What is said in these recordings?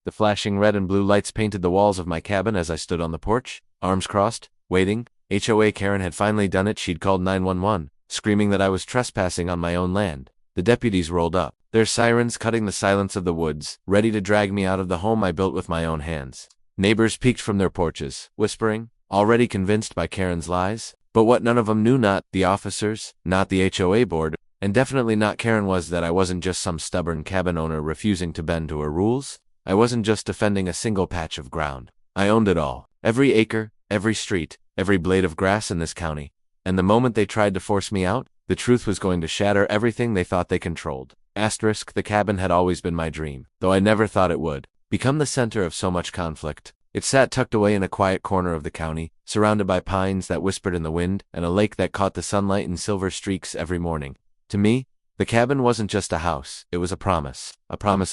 The flashing red and blue lights painted the walls of my cabin as I stood on the porch, arms crossed, waiting. HOA Karen had finally done it. She'd called 911, screaming that I was trespassing on my own land. The deputies rolled up, their sirens cutting the silence of the woods, ready to drag me out of the home I built with my own hands. Neighbors peeked from their porches, whispering, already convinced by Karen's lies. But what none of them knew, not the officers, not the HOA board, and definitely not Karen, was that I wasn't just some stubborn cabin owner refusing to bend to her rules. I wasn't just defending a single patch of ground. I owned it all. Every acre, every street, every blade of grass in this county. And the moment they tried to force me out, the truth was going to shatter everything they thought they controlled. Asterisk, the cabin had always been my dream, though I never thought it would become the center of so much conflict. It sat tucked away in a quiet corner of the county, surrounded by pines that whispered in the wind and a lake that caught the sunlight in silver streaks every morning. To me, the cabin wasn't just a house, it was a promise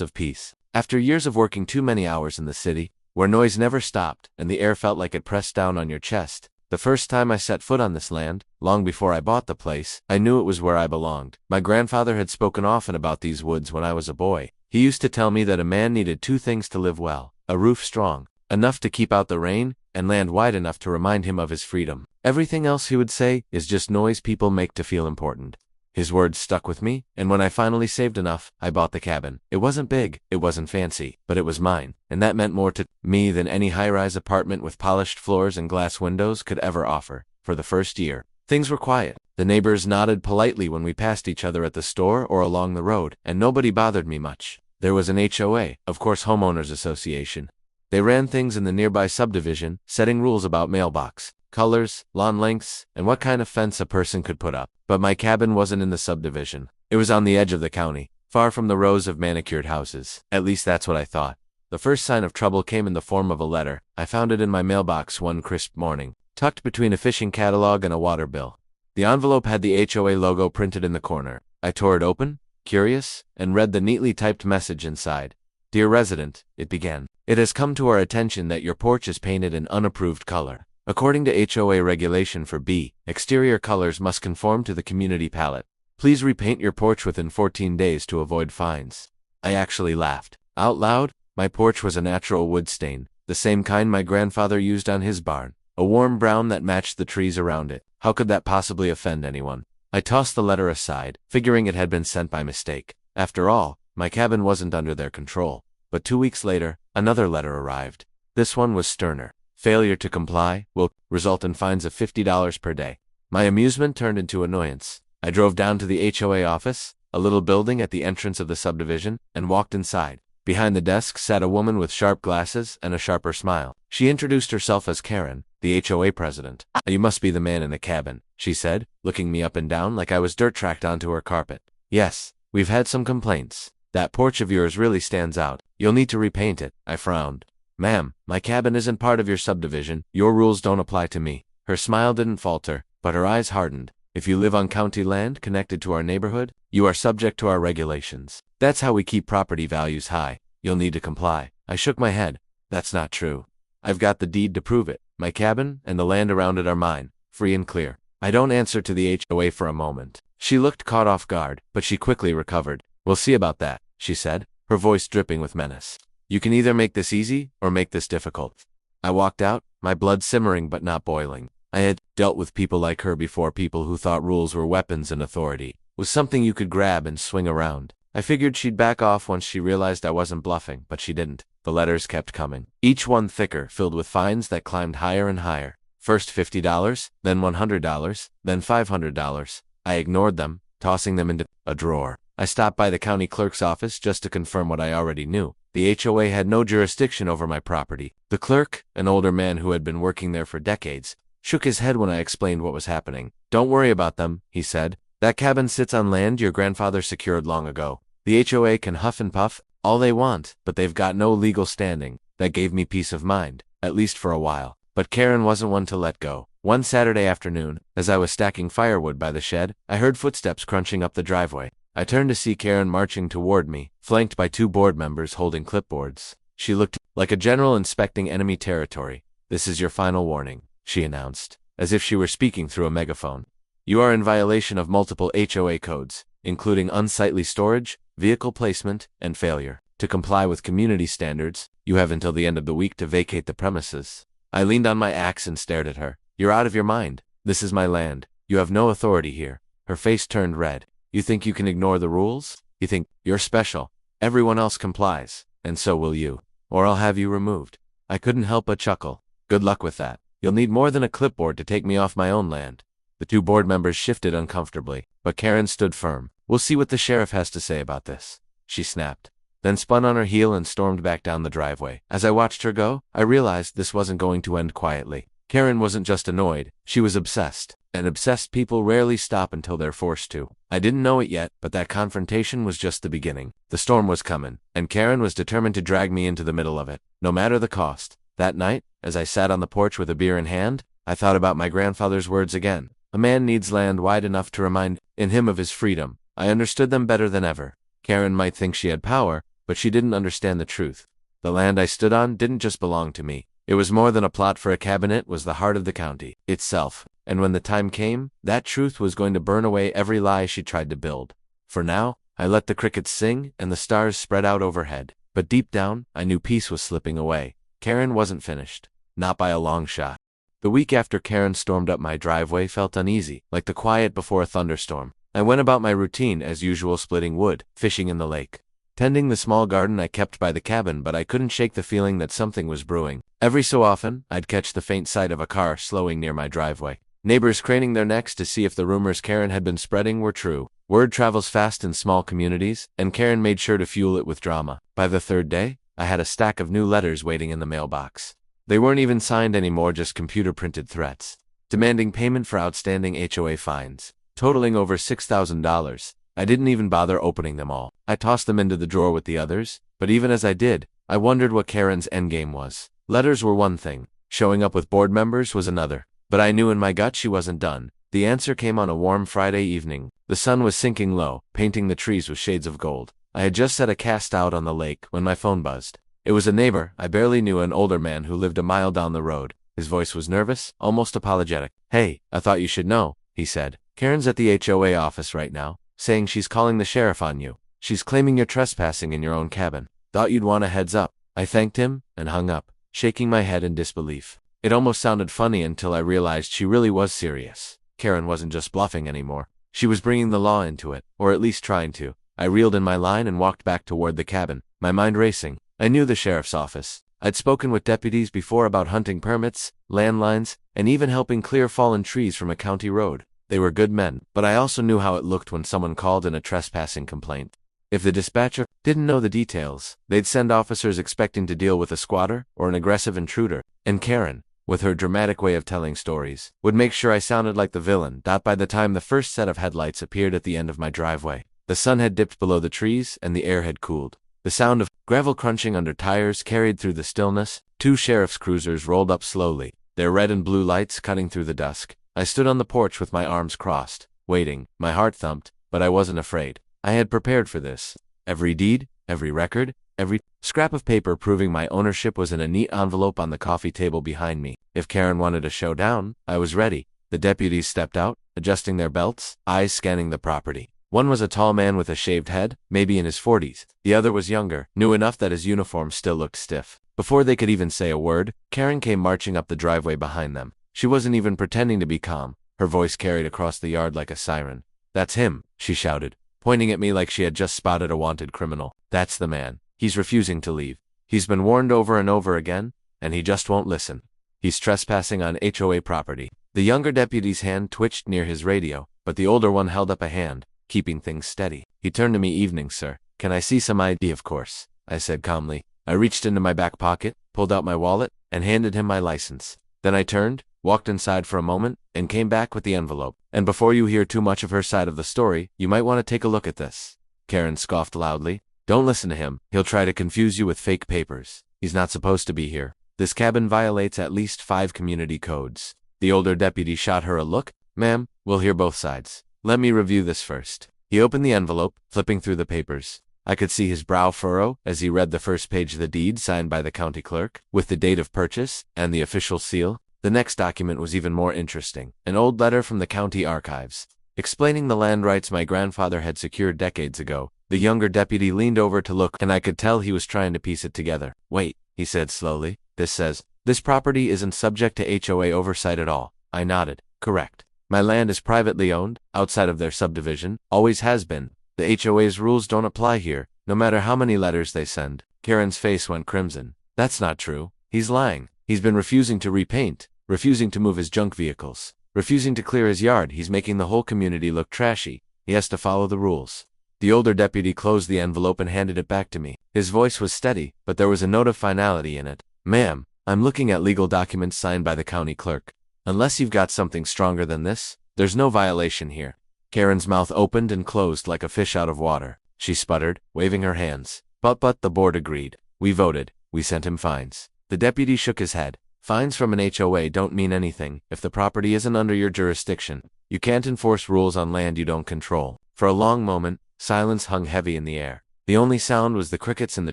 of peace. After years of working too many hours in the city, where noise never stopped and the air felt like it pressed down on your chest, the first time I set foot on this land, long before I bought the place, I knew it was where I belonged. My grandfather had spoken often about these woods when I was a boy. He used to tell me that a man needed two things to live well: a roof strong enough to keep out the rain, and land wide enough to remind him of his freedom. Everything else, he would say, is just noise people make to feel important. His words stuck with me, and when I finally saved enough, I bought the cabin. It wasn't big, it wasn't fancy, but it was mine, and that meant more to me than any high-rise apartment with polished floors and glass windows could ever offer. For the first year, things were quiet. The neighbors nodded politely when we passed each other at the store or along the road, and nobody bothered me much. There was an HOA, of course, homeowners association. They ran things in the nearby subdivision, setting rules about mailbox colors, lawn lengths, and what kind of fence a person could put up. But my cabin wasn't in the subdivision. It was on the edge of the county, far from the rows of manicured houses. At least that's what I thought. The first sign of trouble came in the form of a letter. I found it in my mailbox one crisp morning, tucked between a fishing catalog and a water bill. The envelope had the HOA logo printed in the corner. I tore it open, curious, and read the neatly typed message inside. "Dear resident," it began, "it has come to our attention that your porch is painted an unapproved color. According to HOA regulation for B, exterior colors must conform to the community palette. Please repaint your porch within 14 days to avoid fines." I actually laughed out loud. My porch was a natural wood stain, the same kind my grandfather used on his barn, a warm brown that matched the trees around it. How could that possibly offend anyone? I tossed the letter aside, figuring it had been sent by mistake. After all, my cabin wasn't under their control. But 2 weeks later, another letter arrived. This one was sterner. Failure to comply will result in fines of $50 per day. My amusement turned into annoyance. I drove down to the HOA office, a little building at the entrance of the subdivision, and walked inside. Behind the desk sat a woman with sharp glasses and a sharper smile. She introduced herself as Karen, the HOA president. "You must be the man in the cabin," she said, looking me up and down like I was dirt tracked onto her carpet. "Yes, we've had some complaints. That porch of yours really stands out. You'll need to repaint it." I frowned. "Ma'am, my cabin isn't part of your subdivision. Your rules don't apply to me." Her smile didn't falter, but her eyes hardened. "If you live on county land connected to our neighborhood, you are subject to our regulations. That's how we keep property values high. You'll need to comply." I shook my head. "That's not true. I've got the deed to prove it. My cabin and the land around it are mine, free and clear." "I don't answer to the HOA." For a moment, she looked caught off guard, but she quickly recovered. "We'll see about that," she said, her voice dripping with menace. "You can either make this easy or make this difficult." I walked out, my blood simmering but not boiling. I had dealt with people like her before, people who thought rules were weapons and authority was something you could grab and swing around. I figured she'd back off once she realized I wasn't bluffing, but she didn't. The letters kept coming, each one thicker, filled with fines that climbed higher and higher. First $50, then $100, then $500. I ignored them, tossing them into a drawer. I stopped by the county clerk's office just to confirm what I already knew. The HOA had no jurisdiction over my property. The clerk, an older man who had been working there for decades, shook his head when I explained what was happening. "Don't worry about them," he said. "That cabin sits on land your grandfather secured long ago. The HOA can huff and puff all they want, but they've got no legal standing." That gave me peace of mind, at least for a while. But Karen wasn't one to let go. One Saturday afternoon, as I was stacking firewood by the shed, I heard footsteps crunching up the driveway. I turned to see Karen marching toward me, flanked by 2 board members holding clipboards. She looked like a general inspecting enemy territory. "This is your final warning," she announced, as if she were speaking through a megaphone. "You are in violation of multiple HOA codes, including unsightly storage, vehicle placement, and failure to comply with community standards, you have until the end of the week to vacate the premises. I leaned on my axe and stared at her. You're out of your mind. This is my land. You have no authority here. Her face turned red. You think you can ignore the rules? You think you're special. Everyone else complies, and so will you. Or I'll have you removed. I couldn't help but chuckle. Good luck with that. You'll need more than a clipboard to take me off my own land. The two board members shifted uncomfortably, but Karen stood firm. We'll see what the sheriff has to say about this, she snapped, then spun on her heel and stormed back down the driveway. As I watched her go, I realized this wasn't going to end quietly. Karen wasn't just annoyed, she was obsessed, and obsessed people rarely stop until they're forced to. I didn't know it yet, but that confrontation was just the beginning. The storm was coming, and Karen was determined to drag me into the middle of it, no matter the cost. That night, as I sat on the porch with a beer in hand, I thought about my grandfather's words again. A man needs land wide enough to remind him of his freedom. I understood them better than ever. Karen might think she had power, but she didn't understand the truth. The land I stood on didn't just belong to me. It was more than a plot for a cabin. It was the heart of the county itself. And when the time came, that truth was going to burn away every lie she tried to build. For now, I let the crickets sing and the stars spread out overhead. But deep down, I knew peace was slipping away. Karen wasn't finished. Not by a long shot. The week after Karen stormed up my driveway felt uneasy, like the quiet before a thunderstorm. I went about my routine as usual, splitting wood, fishing in the lake, tending the small garden I kept by the cabin, but I couldn't shake the feeling that something was brewing. Every so often, I'd catch the faint sight of a car slowing near my driveway. Neighbors craning their necks to see if the rumors Karen had been spreading were true. Word travels fast in small communities, and Karen made sure to fuel it with drama. By the third day, I had a stack of new letters waiting in the mailbox. They weren't even signed anymore, just computer-printed threats, demanding payment for outstanding HOA fines, totaling over $6,000. I didn't even bother opening them all. I tossed them into the drawer with the others, but even as I did, I wondered what Karen's endgame was. Letters were one thing, showing up with board members was another, but I knew in my gut she wasn't done. The answer came on a warm Friday evening. The sun was sinking low, painting the trees with shades of gold. I had just set a cast out on the lake when my phone buzzed. It was a neighbor I barely knew, an older man who lived a mile down the road. His voice was nervous, almost apologetic. "Hey, I thought you should know," he said. "Karen's at the HOA office right now, saying she's calling the sheriff on you. She's claiming you're trespassing in your own cabin. Thought you'd want a heads up." I thanked him and hung up, shaking my head in disbelief. It almost sounded funny until I realized she really was serious. Karen wasn't just bluffing anymore. She was bringing the law into it, or at least trying to. I reeled in my line and walked back toward the cabin, my mind racing. I knew the sheriff's office. I'd spoken with deputies before about hunting permits, landlines, and even helping clear fallen trees from a county road. They were good men, but I also knew how it looked when someone called in a trespassing complaint. If the dispatcher didn't know the details, they'd send officers expecting to deal with a squatter or an aggressive intruder. And Karen, with her dramatic way of telling stories, would make sure I sounded like the villain. By the time the first set of headlights appeared at the end of my driveway, the sun had dipped below the trees and the air had cooled. The sound of gravel crunching under tires carried through the stillness. Two sheriff's cruisers rolled up slowly, their red and blue lights cutting through the dusk. I stood on the porch with my arms crossed, waiting. My heart thumped, but I wasn't afraid. I had prepared for this. Every deed, every record, every scrap of paper proving my ownership was in a neat envelope on the coffee table behind me. If Karen wanted a showdown, I was ready. The deputies stepped out, adjusting their belts, eyes scanning the property. One was a tall man with a shaved head, maybe in his 40s. The other was younger, new enough that his uniform still looked stiff. Before they could even say a word, Karen came marching up the driveway behind them. She wasn't even pretending to be calm. Her voice carried across the yard like a siren. "That's him," she shouted, pointing at me like she had just spotted a wanted criminal. "That's the man. He's refusing to leave. He's been warned over and over again, and he just won't listen. He's trespassing on HOA property." The younger deputy's hand twitched near his radio, but the older one held up a hand, keeping things steady. He turned to me. "Evening, sir. Can I see some ID?" "Of course," I said calmly. I reached into my back pocket, pulled out my wallet, and handed him my license. Then I turned, walked inside for a moment, and came back with the envelope. "And before you hear too much of her side of the story, you might want to take a look at this." Karen scoffed loudly. "Don't listen to him. He'll try to confuse you with fake papers. He's not supposed to be here. This cabin violates at least 5 community codes." The older deputy shot her a look. "Ma'am, we'll hear both sides. Let me review this first." He opened the envelope, flipping through the papers. I could see his brow furrow as he read the first page of the deed signed by the county clerk, with the date of purchase and the official seal. The next document was even more interesting. An old letter from the county archives, explaining the land rights my grandfather had secured decades ago. The younger deputy leaned over to look, and I could tell he was trying to piece it together. Wait, he said slowly. This property isn't subject to HOA oversight at all. I nodded. Correct. My land is privately owned, outside of their subdivision, always has been. The HOA's rules don't apply here, no matter how many letters they send. Karen's face went crimson. That's not true. He's lying. He's been refusing to repaint, refusing to move his junk vehicles, refusing to clear his yard. He's making the whole community look trashy. He has to follow the rules. The older deputy closed the envelope and handed it back to me. His voice was steady, but there was a note of finality in it. Ma'am, I'm looking at legal documents signed by the county clerk. Unless you've got something stronger than this, there's no violation here. Karen's mouth opened and closed like a fish out of water. She sputtered, waving her hands. But the board agreed. We voted. We sent him fines. The deputy shook his head. Fines from an HOA don't mean anything if the property isn't under your jurisdiction. You can't enforce rules on land you don't control. For a long moment, silence hung heavy in the air. The only sound was the crickets in the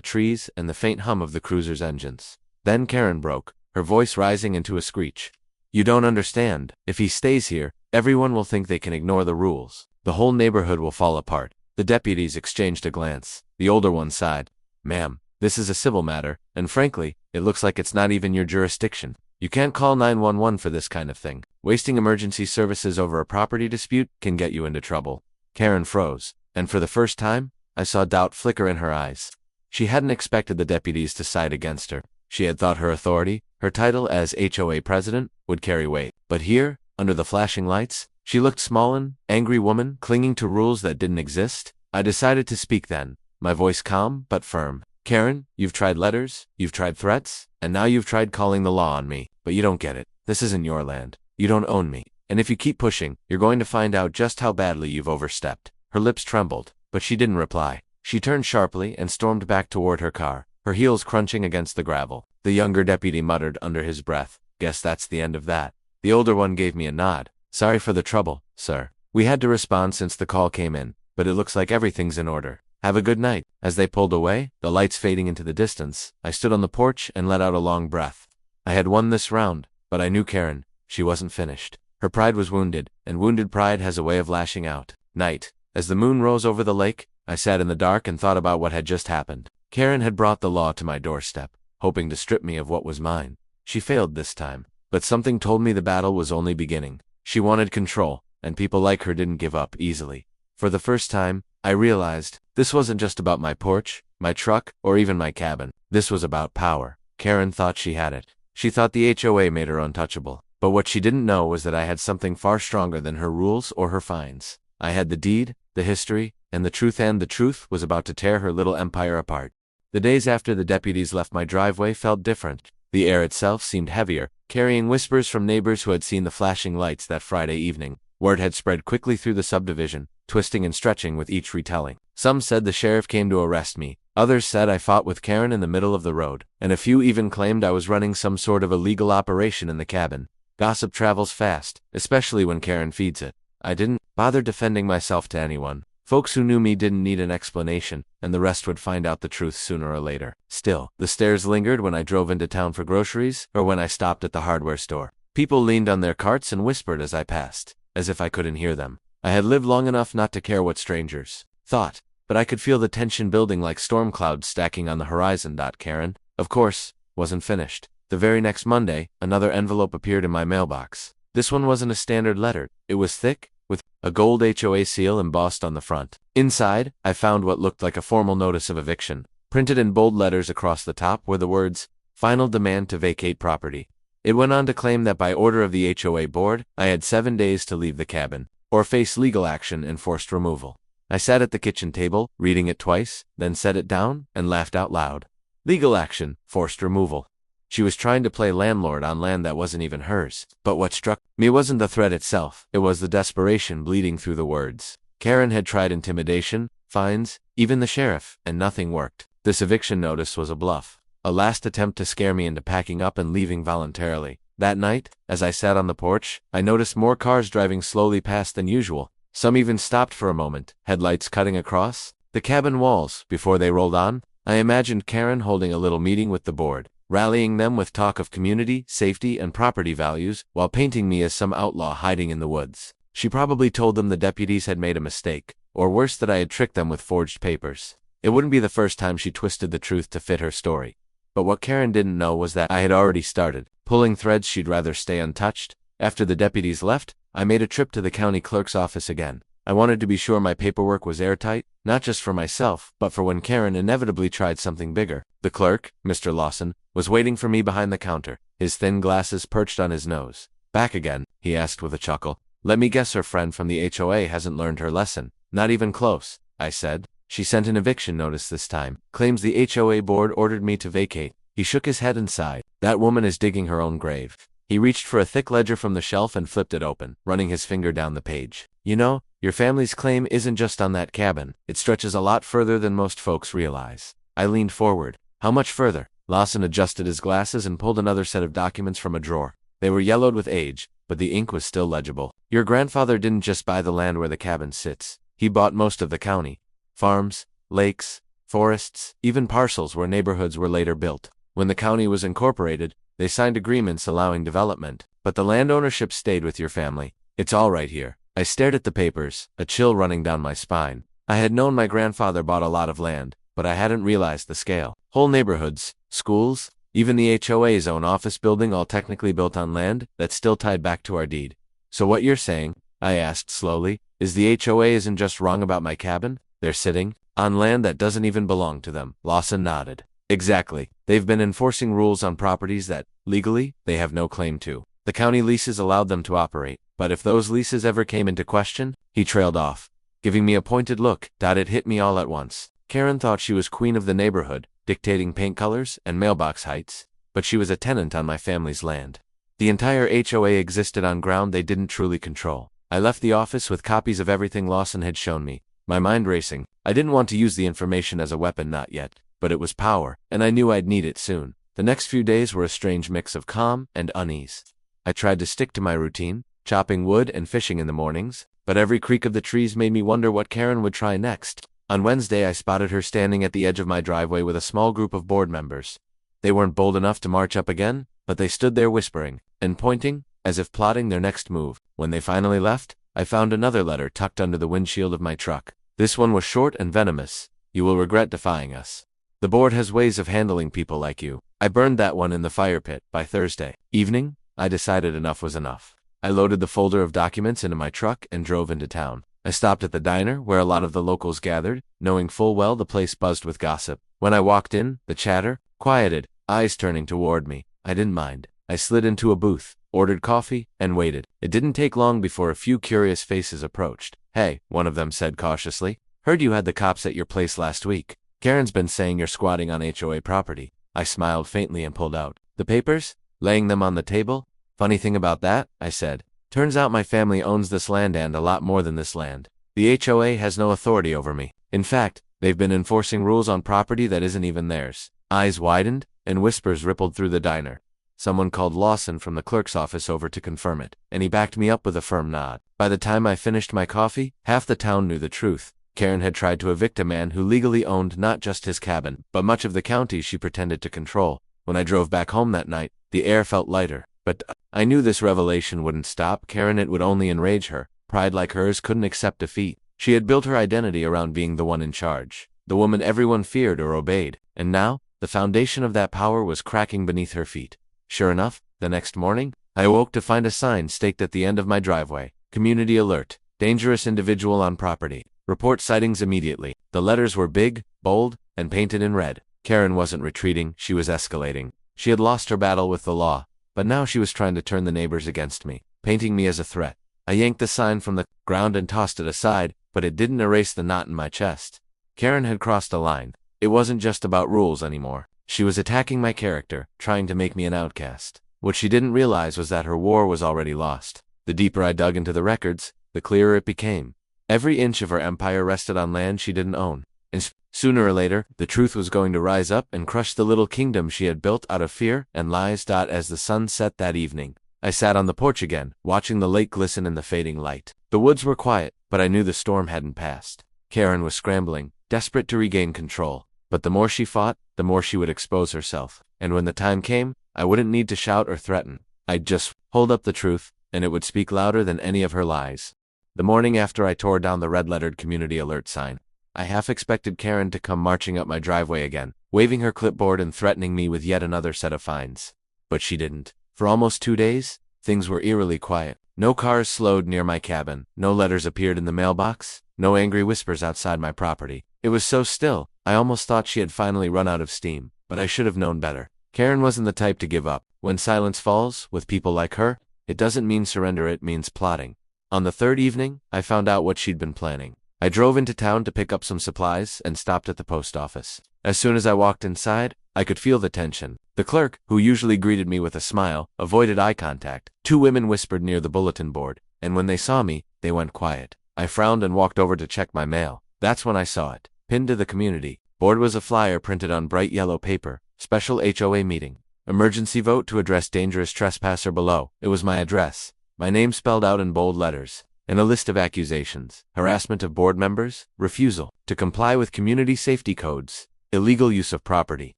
trees and the faint hum of the cruiser's engines. Then Karen broke, her voice rising into a screech. You don't understand. If he stays here, everyone will think they can ignore the rules. The whole neighborhood will fall apart. The deputies exchanged a glance. The older one sighed. Ma'am, this is a civil matter, and frankly, it looks like it's not even your jurisdiction. You can't call 911 for this kind of thing. Wasting emergency services over a property dispute can get you into trouble. Karen froze, and for the first time, I saw doubt flicker in her eyes. She hadn't expected the deputies to side against her. She had thought her authority, her title as HOA president, would carry weight. But here, under the flashing lights, she looked small, an angry woman clinging to rules that didn't exist. I decided to speak then, my voice calm but firm. Karen, you've tried letters, you've tried threats, and now you've tried calling the law on me, but you don't get it. This isn't your land. You don't own me. And if you keep pushing, you're going to find out just how badly you've overstepped. Her lips trembled, but she didn't reply. She turned sharply and stormed back toward her car, her heels crunching against the gravel. The younger deputy muttered under his breath, Guess that's the end of that. The older one gave me a nod. Sorry for the trouble, sir. We had to respond since the call came in, but it looks like everything's in order. Have a good night. As they pulled away, the lights fading into the distance, I stood on the porch and let out a long breath. I had won this round, but I knew Karen. She wasn't finished. Her pride was wounded, and wounded pride has a way of lashing out. Night. As the moon rose over the lake, I sat in the dark and thought about what had just happened. Karen had brought the law to my doorstep, hoping to strip me of what was mine. She failed this time, but something told me the battle was only beginning. She wanted control, and people like her didn't give up easily. For the first time, I realized this wasn't just about my porch, my truck, or even my cabin. This was about power. Karen thought she had it. She thought the HOA made her untouchable. But what she didn't know was that I had something far stronger than her rules or her fines. I had the deed, the history, and the truth was about to tear her little empire apart. The days after the deputies left my driveway felt different. The air itself seemed heavier, carrying whispers from neighbors who had seen the flashing lights that Friday evening. Word had spread quickly through the subdivision, twisting and stretching with each retelling. Some said the sheriff came to arrest me. Others said I fought with Karen in the middle of the road, and a few even claimed I was running some sort of illegal operation in the cabin. Gossip travels fast, especially when Karen feeds it. I didn't bother defending myself to anyone. Folks who knew me didn't need an explanation, and the rest would find out the truth sooner or later. Still, the stares lingered when I drove into town for groceries, or when I stopped at the hardware store. People leaned on their carts and whispered as I passed, as if I couldn't hear them. I had lived long enough not to care what strangers thought, but I could feel the tension building like storm clouds stacking on the horizon. Karen, of course, wasn't finished. The very next Monday, another envelope appeared in my mailbox. This one wasn't a standard letter. It was thick, with a gold HOA seal embossed on the front. Inside, I found what looked like a formal notice of eviction. Printed in bold letters across the top were the words, Final demand to vacate property. It went on to claim that by order of the HOA board, I had 7 days to leave the cabin, or face legal action and forced removal. I sat at the kitchen table, reading it twice, then set it down, and laughed out loud. Legal action, forced removal. She was trying to play landlord on land that wasn't even hers. But what struck me wasn't the threat itself, it was the desperation bleeding through the words. Karen had tried intimidation, fines, even the sheriff, and nothing worked. This eviction notice was a bluff. A last attempt to scare me into packing up and leaving voluntarily. That night, as I sat on the porch, I noticed more cars driving slowly past than usual. Some even stopped for a moment, headlights cutting across the cabin walls. Before they rolled on, I imagined Karen holding a little meeting with the board, rallying them with talk of community, safety, and property values, while painting me as some outlaw hiding in the woods. She probably told them the deputies had made a mistake, or worse, that I had tricked them with forged papers. It wouldn't be the first time she twisted the truth to fit her story. But what Karen didn't know was that I had already started, pulling threads she'd rather stay untouched. After the deputies left, I made a trip to the county clerk's office again. I wanted to be sure my paperwork was airtight, not just for myself, but for when Karen inevitably tried something bigger. The clerk, Mr. Lawson, was waiting for me behind the counter, his thin glasses perched on his nose. "Back again?" he asked with a chuckle. "Let me guess, her friend from the HOA hasn't learned her lesson." "Not even close," I said. "She sent an eviction notice this time. Claims the HOA board ordered me to vacate." He shook his head and sighed. "That woman is digging her own grave." He reached for a thick ledger from the shelf and flipped it open, running his finger down the page. "You know, your family's claim isn't just on that cabin. It stretches a lot further than most folks realize." I leaned forward. "How much further?" Lawson adjusted his glasses and pulled another set of documents from a drawer. They were yellowed with age, but the ink was still legible. "Your grandfather didn't just buy the land where the cabin sits. He bought most of the county. Farms, lakes, forests, even parcels where neighborhoods were later built. When the county was incorporated, they signed agreements allowing development, but the land ownership stayed with your family. It's all right here." I stared at the papers, a chill running down my spine. I had known my grandfather bought a lot of land, but I hadn't realized the scale. Whole neighborhoods, schools, even the HOA's own office building, all technically built on land that's still tied back to our deed. "So what you're saying," I asked slowly, "is the HOA isn't just wrong about my cabin? They're sitting on land that doesn't even belong to them." Lawson nodded. "Exactly. They've been enforcing rules on properties that, legally, they have no claim to. The county leases allowed them to operate, but if those leases ever came into question..." He trailed off, giving me a pointed look. It hit me all at once. Karen thought she was queen of the neighborhood, dictating paint colors and mailbox heights, but she was a tenant on my family's land. The entire HOA existed on ground they didn't truly control. I left the office with copies of everything Lawson had shown me, my mind racing. I didn't want to use the information as a weapon, not yet, but it was power, and I knew I'd need it soon. The next few days were a strange mix of calm and unease. I tried to stick to my routine, chopping wood and fishing in the mornings, but every creak of the trees made me wonder what Karen would try next. On Wednesday, I spotted her standing at the edge of my driveway with a small group of board members. They weren't bold enough to march up again, but they stood there whispering and pointing, as if plotting their next move. When they finally left, I found another letter tucked under the windshield of my truck. This one was short and venomous. "You will regret defying us. The board has ways of handling people like you." I burned that one in the fire pit. By Thursday evening, I decided enough was enough. I loaded the folder of documents into my truck and drove into town. I stopped at the diner, where a lot of the locals gathered, knowing full well the place buzzed with gossip. When I walked in, the chatter quieted, eyes turning toward me. I didn't mind. I slid into a booth, ordered coffee, and waited. It didn't take long before a few curious faces approached. "Hey," one of them said cautiously. "Heard you had the cops at your place last week. Karen's been saying you're squatting on HOA property." I smiled faintly and pulled out the papers, laying them on the table. "Funny thing about that," I said. "Turns out my family owns this land and a lot more than this land. The HOA has no authority over me. In fact, they've been enforcing rules on property that isn't even theirs." Eyes widened, and whispers rippled through the diner. Someone called Lawson from the clerk's office over to confirm it, and he backed me up with a firm nod. By the time I finished my coffee, half the town knew the truth. Karen had tried to evict a man who legally owned not just his cabin, but much of the county she pretended to control. When I drove back home that night, the air felt lighter. But I knew this revelation wouldn't stop Karen. It would only enrage her. Pride like hers couldn't accept defeat. She had built her identity around being the one in charge, the woman everyone feared or obeyed, and now, the foundation of that power was cracking beneath her feet. Sure enough, the next morning, I awoke to find a sign staked at the end of my driveway. "Community alert. Dangerous individual on property. Report sightings immediately." The letters were big, bold, and painted in red. Karen wasn't retreating, she was escalating. She had lost her battle with the law, but now she was trying to turn the neighbors against me, painting me as a threat. I yanked the sign from the ground and tossed it aside, but it didn't erase the knot in my chest. Karen had crossed a line. It wasn't just about rules anymore. She was attacking my character, trying to make me an outcast. What she didn't realize was that her war was already lost. The deeper I dug into the records, the clearer it became. Every inch of her empire rested on land she didn't own. And sooner or later, the truth was going to rise up and crush the little kingdom she had built out of fear and lies. As the sun set that evening, I sat on the porch again, watching the lake glisten in the fading light. The woods were quiet, but I knew the storm hadn't passed. Karen was scrambling, desperate to regain control. But the more she fought, the more she would expose herself. And when the time came, I wouldn't need to shout or threaten. I'd just hold up the truth, and it would speak louder than any of her lies. the morning after I tore down the red-lettered community alert sign. I half expected Karen to come marching up my driveway again, waving her clipboard and threatening me with yet another set of fines. But she didn't. For almost 2 days, things were eerily quiet. No cars slowed near my cabin, no letters appeared in the mailbox, no angry whispers outside my property. It was so still, I almost thought she had finally run out of steam, but I should have known better. Karen wasn't the type to give up. When silence falls, with people like her, it doesn't mean surrender, it means plotting. On the third evening, I found out what she'd been planning. I drove into town to pick up some supplies and stopped at the post office. As soon as I walked inside, I could feel the tension. The clerk, who usually greeted me with a smile, avoided eye contact. 2 women whispered near the bulletin board, and when they saw me, they went quiet. I frowned and walked over to check my mail. That's when I saw it. Pinned to the community board was a flyer printed on bright yellow paper. Special HOA meeting. Emergency vote to address dangerous trespasser below. It was my address. My name spelled out in bold letters. And a list of accusations: harassment of board members, refusal to comply with community safety codes, illegal use of property.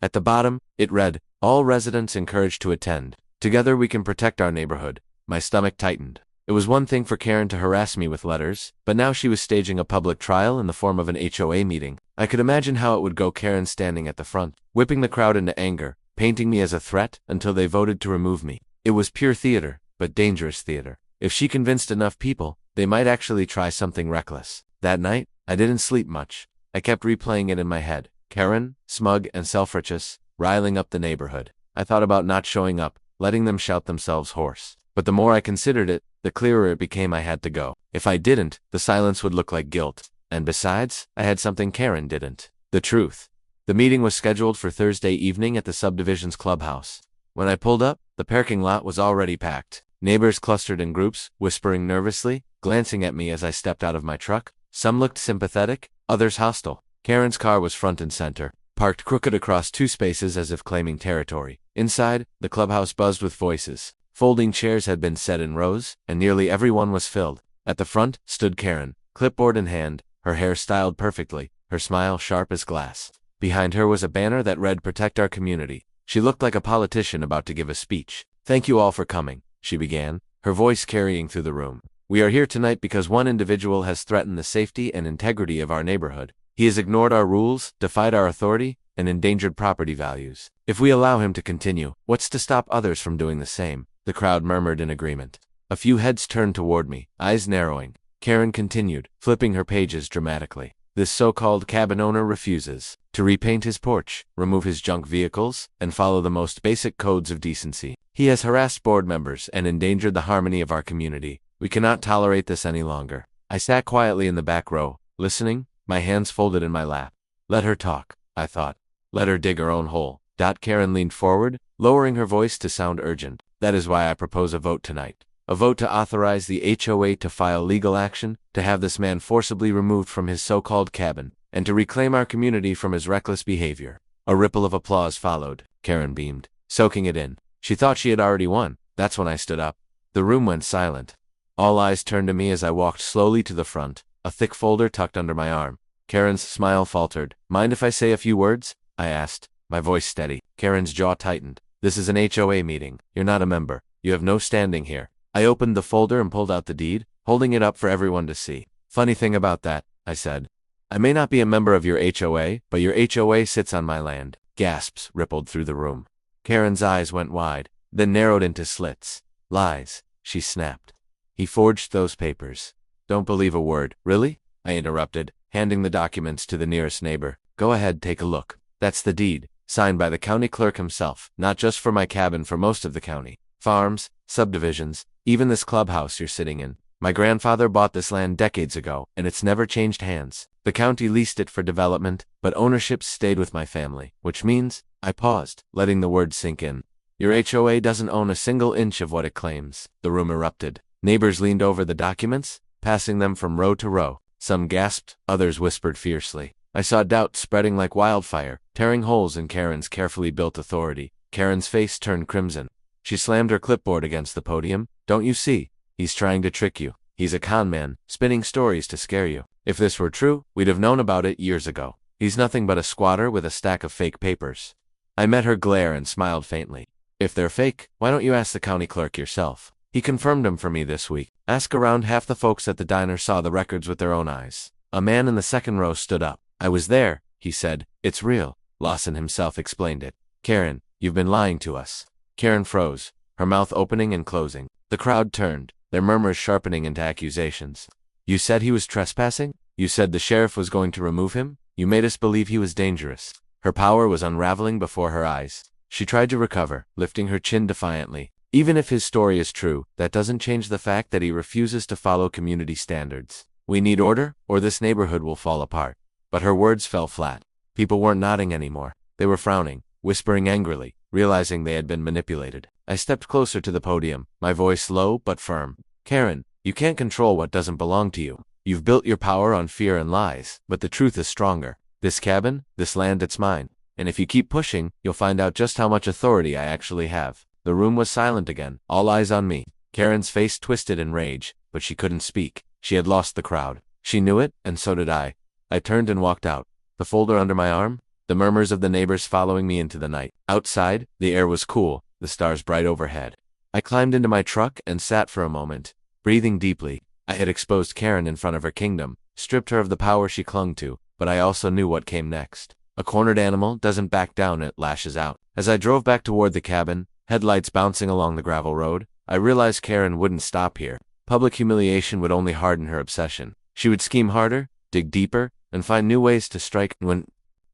At the bottom, it read, all residents encouraged to attend. Together we can protect our neighborhood. My stomach tightened. It was one thing for Karen to harass me with letters, but now she was staging a public trial in the form of an HOA meeting. I could imagine how it would go: Karen standing at the front, whipping the crowd into anger, painting me as a threat until they voted to remove me. It was pure theater, but dangerous theater. If she convinced enough people, they might actually try something reckless. That night, I didn't sleep much. I kept replaying it in my head. Karen, smug and self-righteous, riling up the neighborhood. I thought about not showing up, letting them shout themselves hoarse. But the more I considered it, the clearer it became I had to go. If I didn't, the silence would look like guilt. And besides, I had something Karen didn't: the truth. The meeting was scheduled for Thursday evening at the subdivision's clubhouse. When I pulled up, the parking lot was already packed. Neighbors clustered in groups, whispering nervously, glancing at me as I stepped out of my truck. Some looked sympathetic, others hostile. Karen's car was front and center, parked crooked across 2 spaces as if claiming territory. Inside, the clubhouse buzzed with voices. Folding chairs had been set in rows, and nearly everyone was filled. At the front stood Karen, clipboard in hand, her hair styled perfectly, her smile sharp as glass. Behind her was a banner that read, "Protect our community." She looked like a politician about to give a speech. "Thank you all for coming," she began, her voice carrying through the room. "We are here tonight because one individual has threatened the safety and integrity of our neighborhood. He has ignored our rules, defied our authority, and endangered property values. If we allow him to continue, what's to stop others from doing the same?" The crowd murmured in agreement. A few heads turned toward me, eyes narrowing. Karen continued, flipping her pages dramatically. "This so-called cabin owner refuses to repaint his porch, remove his junk vehicles, and follow the most basic codes of decency. He has harassed board members and endangered the harmony of our community. We cannot tolerate this any longer." I sat quietly in the back row, listening, my hands folded in my lap. Let her talk, I thought. Let her dig her own hole. Karen leaned forward, lowering her voice to sound urgent. "That is why I propose a vote tonight. A vote to authorize the HOA to file legal action, to have this man forcibly removed from his so-called cabin, and to reclaim our community from his reckless behavior." A ripple of applause followed. Karen beamed, soaking it in. She thought she had already won. That's when I stood up. The room went silent. All eyes turned to me as I walked slowly to the front, a thick folder tucked under my arm. Karen's smile faltered. "Mind if I say a few words?" I asked, my voice steady. Karen's jaw tightened. "This is an HOA meeting. You're not a member. You have no standing here." I opened the folder and pulled out the deed, holding it up for everyone to see. "Funny thing about that," I said. "I may not be a member of your HOA, but your HOA sits on my land." Gasps rippled through the room. Karen's eyes went wide, then narrowed into slits. "Lies," she snapped. "He forged those papers." "Don't believe a word." "Really?" I interrupted, handing the documents to the nearest neighbor. "Go ahead, take a look. That's the deed, signed by the county clerk himself, not just for my cabin, for most of the county. Farms, subdivisions, even this clubhouse you're sitting in. My grandfather bought this land decades ago, and it's never changed hands. The county leased it for development, but ownership stayed with my family, which means—" I paused, letting the words sink in. "Your HOA doesn't own a single inch of what it claims." The room erupted. Neighbors leaned over the documents, passing them from row to row. Some gasped, others whispered fiercely. I saw doubt spreading like wildfire, tearing holes in Karen's carefully built authority. Karen's face turned crimson. She slammed her clipboard against the podium. "Don't you see? He's trying to trick you. He's a con man, spinning stories to scare you. If this were true, we'd have known about it years ago. He's nothing but a squatter with a stack of fake papers." I met her glare and smiled faintly. "If they're fake, why don't you ask the county clerk yourself? He confirmed them for me this week. Ask around, half the folks at the diner saw the records with their own eyes. A man in the second row stood up. I was there, he said. It's real. Lawson himself explained it. Karen, you've been lying to us. Karen froze, her mouth opening and closing. The crowd turned, their murmurs sharpening into accusations. You said he was trespassing? You said the sheriff was going to remove him? You made us believe he was dangerous. Her power was unraveling before her eyes. She tried to recover, lifting her chin defiantly. Even if his story is true, that doesn't change the fact that he refuses to follow community standards. We need order, or this neighborhood will fall apart. But her words fell flat. People weren't nodding anymore. They were frowning, whispering angrily, realizing they had been manipulated. I stepped closer to the podium, my voice low but firm. Karen, you can't control what doesn't belong to you. You've built your power on fear and lies, but the truth is stronger. This cabin, this land, it's mine. And if you keep pushing, you'll find out just how much authority I actually have. The room was silent again, all eyes on me. Karen's face twisted in rage, but she couldn't speak. She had lost the crowd. She knew it, and so did I. I turned and walked out, the folder under my arm, the murmurs of the neighbors following me into the night. Outside, the air was cool, the stars bright overhead. I climbed into my truck and sat for a moment, breathing deeply. I had exposed Karen in front of her kingdom, stripped her of the power she clung to, but I also knew what came next. A cornered animal doesn't back down, it lashes out. As I drove back toward the cabin, headlights bouncing along the gravel road, I realized Karen wouldn't stop here. Public humiliation would only harden her obsession. She would scheme harder, dig deeper, and find new ways to strike. When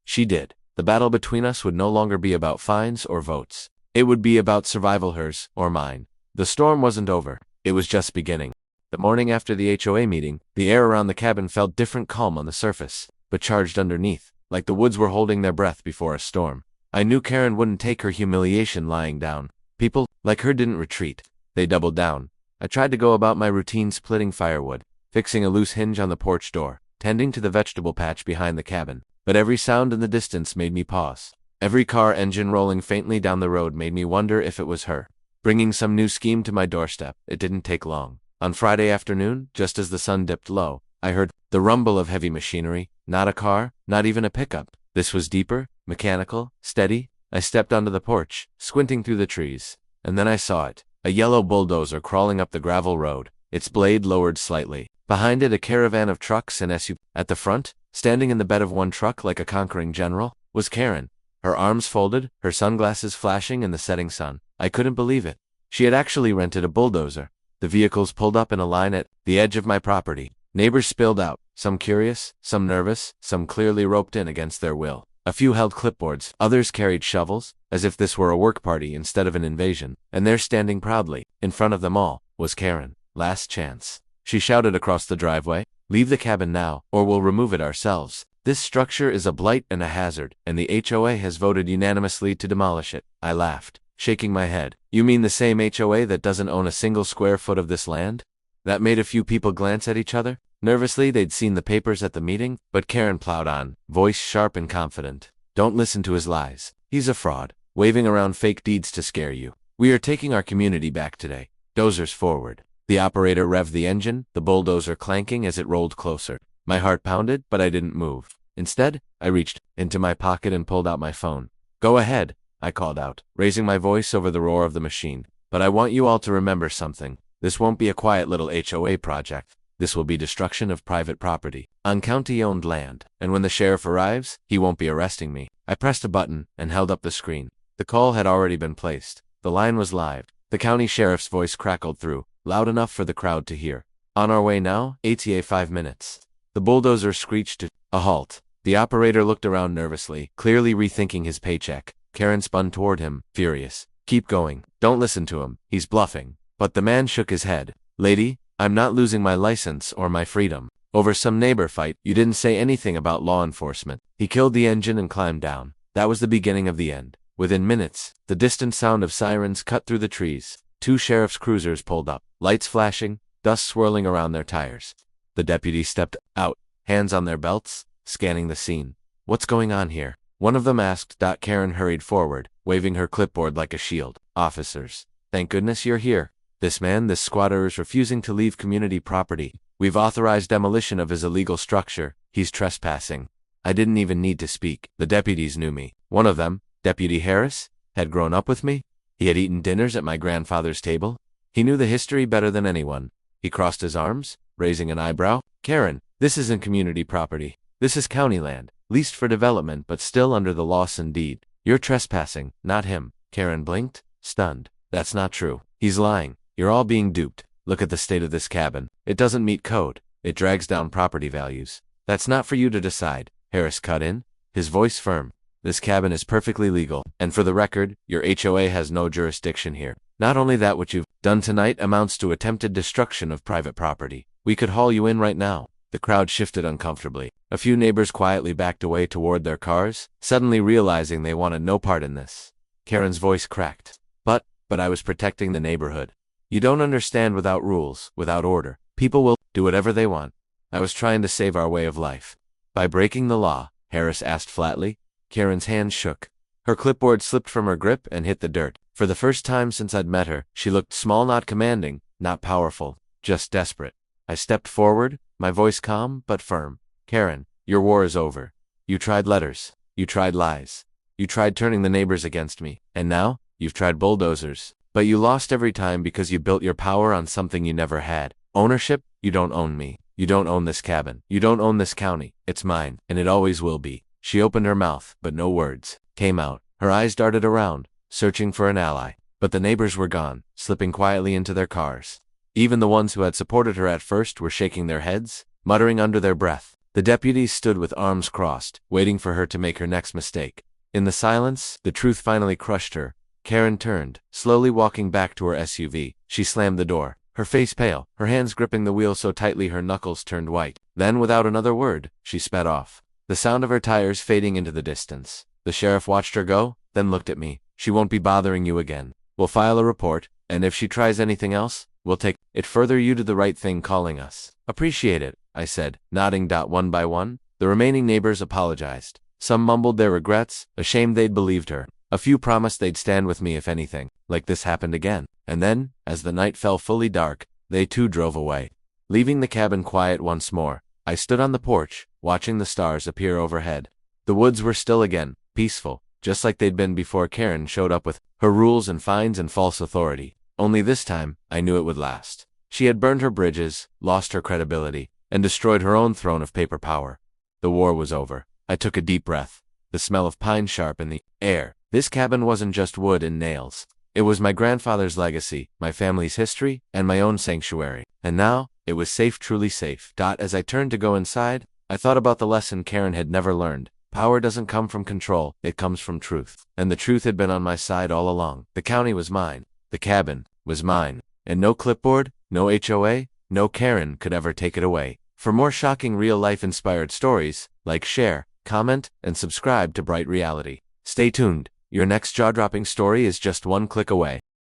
she did, the battle between us would no longer be about fines or votes. It would be about survival, hers or mine. The storm wasn't over. It was just beginning. The morning after the HOA meeting, the air around the cabin felt different, calm on the surface, but charged underneath, like the woods were holding their breath before a storm. I knew Karen wouldn't take her humiliation lying down. People like her didn't retreat. They doubled down. I tried to go about my routine, splitting firewood, fixing a loose hinge on the porch door, tending to the vegetable patch behind the cabin. But every sound in the distance made me pause. Every car engine rolling faintly down the road made me wonder if it was her, bringing some new scheme to my doorstep. It didn't take long. On Friday afternoon, just as the sun dipped low, I heard the rumble of heavy machinery. Not a car, not even a pickup. This was deeper, mechanical, steady. I stepped onto the porch, squinting through the trees, and then I saw it. A yellow bulldozer crawling up the gravel road, its blade lowered slightly. Behind it, a caravan of trucks and SUVs. At the front, standing in the bed of one truck like a conquering general, was Karen. Her arms folded, her sunglasses flashing in the setting sun. I couldn't believe it. She had actually rented a bulldozer. The vehicles pulled up in a line at the edge of my property. Neighbors spilled out, some curious, some nervous, some clearly roped in against their will. A few held clipboards, others carried shovels, as if this were a work party instead of an invasion. And there, standing proudly, in front of them all, was Karen. Last chance. She shouted across the driveway, "Leave the cabin now, or we'll remove it ourselves. This structure is a blight and a hazard, and the HOA has voted unanimously to demolish it." I laughed, shaking my head. You mean the same HOA that doesn't own a single square foot of this land? That made a few people glance at each other. Nervously, they'd seen the papers at the meeting, but Karen plowed on, voice sharp and confident. Don't listen to his lies. He's a fraud, waving around fake deeds to scare you. We are taking our community back today. Dozers forward. The operator revved the engine, the bulldozer clanking as it rolled closer. My heart pounded, but I didn't move. Instead, I reached into my pocket and pulled out my phone. Go ahead, I called out, raising my voice over the roar of the machine. But I want you all to remember something. This won't be a quiet little HOA project. This will be destruction of private property, on county-owned land. And when the sheriff arrives, he won't be arresting me. I pressed a button and held up the screen. The call had already been placed. The line was live. The county sheriff's voice crackled through, loud enough for the crowd to hear. On our way now, ATA 5 minutes. The bulldozer screeched to a halt. The operator looked around nervously, clearly rethinking his paycheck. Karen spun toward him, furious. Keep going. Don't listen to him. He's bluffing. But the man shook his head. Lady, I'm not losing my license or my freedom. Over some neighbor fight, you didn't say anything about law enforcement. He killed the engine and climbed down. That was the beginning of the end. Within minutes, the distant sound of sirens cut through the trees. 2 sheriff's cruisers pulled up, lights flashing, dust swirling around their tires. The deputies stepped out, hands on their belts, scanning the scene. What's going on here? One of them asked. Karen hurried forward, waving her clipboard like a shield. Officers, thank goodness you're here. This squatter is refusing to leave community property. We've authorized demolition of his illegal structure. He's trespassing. I didn't even need to speak. The deputies knew me. One of them, Deputy Harris, had grown up with me. He had eaten dinners at my grandfather's table. He knew the history better than anyone. He crossed his arms, raising an eyebrow. Karen, this isn't community property. This is county land, leased for development but still under the Lawson deed. You're trespassing, not him. Karen blinked, stunned. That's not true. He's lying. You're all being duped. Look at the state of this cabin. It doesn't meet code. It drags down property values. That's not for you to decide. Harris cut in, his voice firm. This cabin is perfectly legal, and for the record, your HOA has no jurisdiction here. Not only that, what you've done tonight amounts to attempted destruction of private property. We could haul you in right now. The crowd shifted uncomfortably. A few neighbors quietly backed away toward their cars, suddenly realizing they wanted no part in this. Karen's voice cracked. But I was protecting the neighborhood. You don't understand. Without rules, without order, people will do whatever they want. I was trying to save our way of life. By breaking the law? Harris asked flatly. Karen's hand shook. Her clipboard slipped from her grip and hit the dirt. For the first time since I'd met her, she looked small, not commanding, not powerful, just desperate. I stepped forward, my voice calm but firm. Karen, your war is over. You tried letters. You tried lies. You tried turning the neighbors against me. And now, you've tried bulldozers. But you lost every time because you built your power on something you never had. Ownership? You don't own me. You don't own this cabin. You don't own this county. It's mine, and it always will be. She opened her mouth, but no words came out. Her eyes darted around, searching for an ally. But the neighbors were gone, slipping quietly into their cars. Even the ones who had supported her at first were shaking their heads, muttering under their breath. The deputies stood with arms crossed, waiting for her to make her next mistake. In the silence, the truth finally crushed her. Karen turned, slowly walking back to her SUV. She slammed the door, her face pale, her hands gripping the wheel so tightly her knuckles turned white. Then, without another word, she sped off, the sound of her tires fading into the distance. The sheriff watched her go, then looked at me. She won't be bothering you again. We'll file a report, and if she tries anything else, we'll take it further. You did the right thing calling us. Appreciate it, I said, nodding. One by one, the remaining neighbors apologized. Some mumbled their regrets, ashamed they'd believed her. A few promised they'd stand with me if anything like this happened again. And then, as the night fell fully dark, they too drove away. Leaving the cabin quiet once more, I stood on the porch, watching the stars appear overhead. The woods were still again, peaceful, just like they'd been before Karen showed up with her rules and fines and false authority. Only this time, I knew it would last. She had burned her bridges, lost her credibility, and destroyed her own throne of paper power. The war was over. I took a deep breath. The smell of pine sharp in the air. This cabin wasn't just wood and nails. It was my grandfather's legacy, my family's history, and my own sanctuary. And now, it was safe, truly safe. As I turned to go inside, I thought about the lesson Karen had never learned. Power doesn't come from control, it comes from truth. And the truth had been on my side all along. The county was mine. The cabin was mine. And no clipboard, no HOA, no Karen could ever take it away. For more shocking real-life inspired stories, like, share, comment, and subscribe to Bright Reality. Stay tuned. Your next jaw-dropping story is just one click away.